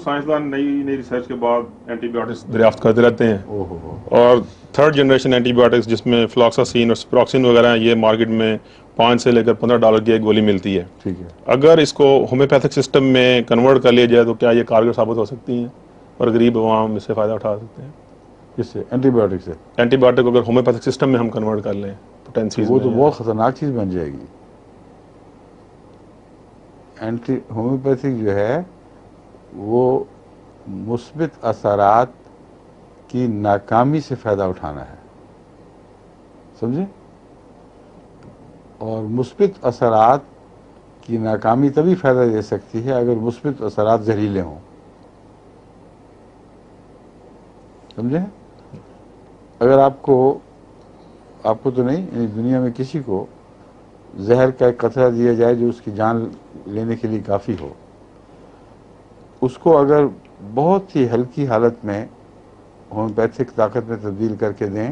سائنسدان نئی نئی ریسرچ کے بعد اینٹی بایوٹکس دریافت کرتے رہتے ہیں، او ہو اور تھرڈ جنریشن اینٹی بایوٹکس جس میں فلاکساسین اور سپراکسین وغیرہ ہیں، یہ مارکیٹ میں $5 سے لے کر $15 کی ایک گولی ملتی ہے۔ ٹھیک ہے. اگر اس کو ہومیوپیتھک سسٹم میں کنورٹ کر لیا جائے تو کیا یہ کارگر ثابت ہو سکتی ہیں اور غریب عوام اس سے فائدہ اٹھا سکتے ہیں؟ کس سے؟ اینٹی بایوٹک سے؟ اینٹی بایوٹک کو اگر ہومیوپیتھک سسٹم میں ہم کنورٹ کر لیں تو پوٹینسیز وہ میں تو یا بہت خطرناک چیز بن جائے گی. اینٹی ہومیوپیتھک جو ہے وہ مثبت اثرات کی ناکامی سے فائدہ اٹھانا ہے، سمجھے؟ اور مثبت اثرات کی ناکامی تبھی فائدہ دے سکتی ہے اگر مثبت اثرات زہریلے ہوں، سمجھے؟ اگر آپ کو تو نہیں، یعنی دنیا میں کسی کو زہر کا ایک قطرہ دیا جائے جو اس کی جان لینے کے لیے کافی ہو، اس کو اگر بہت ہی ہلکی حالت میں ہومیوپیتھک طاقت میں تبدیل کر کے دیں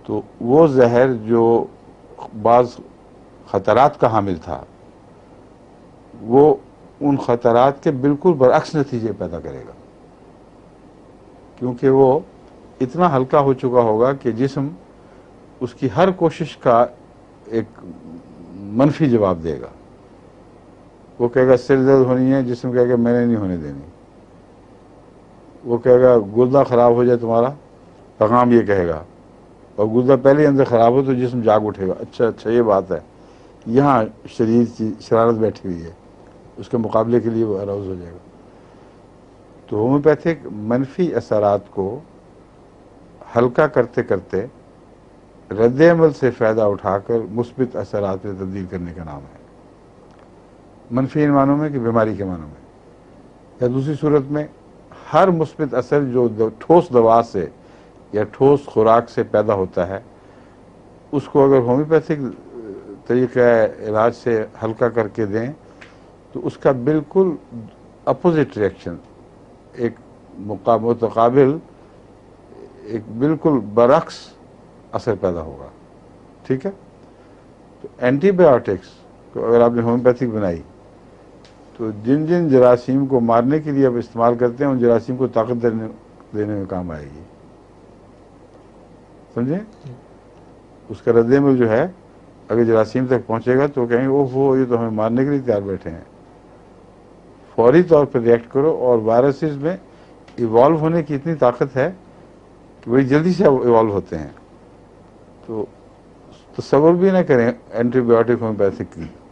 تو وہ زہر جو بعض خطرات کا حامل تھا وہ ان خطرات کے بالکل برعکس نتیجے پیدا کرے گا، کیونکہ وہ اتنا ہلکا ہو چکا ہوگا کہ جسم اس کی ہر کوشش کا ایک منفی جواب دے گا. وہ کہے گا سر درد ہونی ہے، جسم کہے گا میں نے نہیں ہونے دینی. وہ کہے گا گردہ خراب ہو جائے تمہارا، پیغام یہ کہے گا، اور گردہ پہلے ہی اندر خراب ہو تو جسم جاگ اٹھے گا، اچھا یہ بات ہے، یہاں شریر کی شرارت بیٹھی ہوئی ہے، اس کے مقابلے کے لیے وہ اراؤز ہو جائے گا. تو ہومیوپیتھک منفی اثرات کو ہلکا کرتے کرتے رد عمل سے فائدہ اٹھا کر مثبت اثرات میں تبدیل کرنے کا نام ہے. منفی ان معنوں میں کہ بیماری کے معنوں میں، یا دوسری صورت میں ہر مثبت اثر جو ٹھوس دوا سے یا ٹھوس خوراک سے پیدا ہوتا ہے اس کو اگر ہومیوپیتھک طریقہ علاج سے ہلکا کر کے دیں تو اس کا بالکل اپوزٹ ریئیکشن، ایک متقابل، ایک بالکل برعکس اثر پیدا ہوگا. ٹھیک ہے؟ تو اینٹی بایوٹکس کو اگر آپ نے ہومیوپیتھک بنائی تو جن جن جراثیم کو مارنے کے لیے آپ استعمال کرتے ہیں ان جراثیم کو طاقت دینے میں کام آئے گی، سمجھے؟ اس کا رد عمل جو ہے اگر جراثیم تک پہنچے گا تو کہیں گے اوہ ہو یہ تو ہمیں مارنے کے لیے تیار بیٹھے ہیں. فوری طور پر ریئیکٹ کرو، اور وائرسز میں ایوالو ہونے کی اتنی طاقت ہے کہ بڑی جلدی سے ایوالو ہوتے ہیں. تو تصور بھی نہ کریں اینٹی بایوٹک ہومیوپیتھک کی.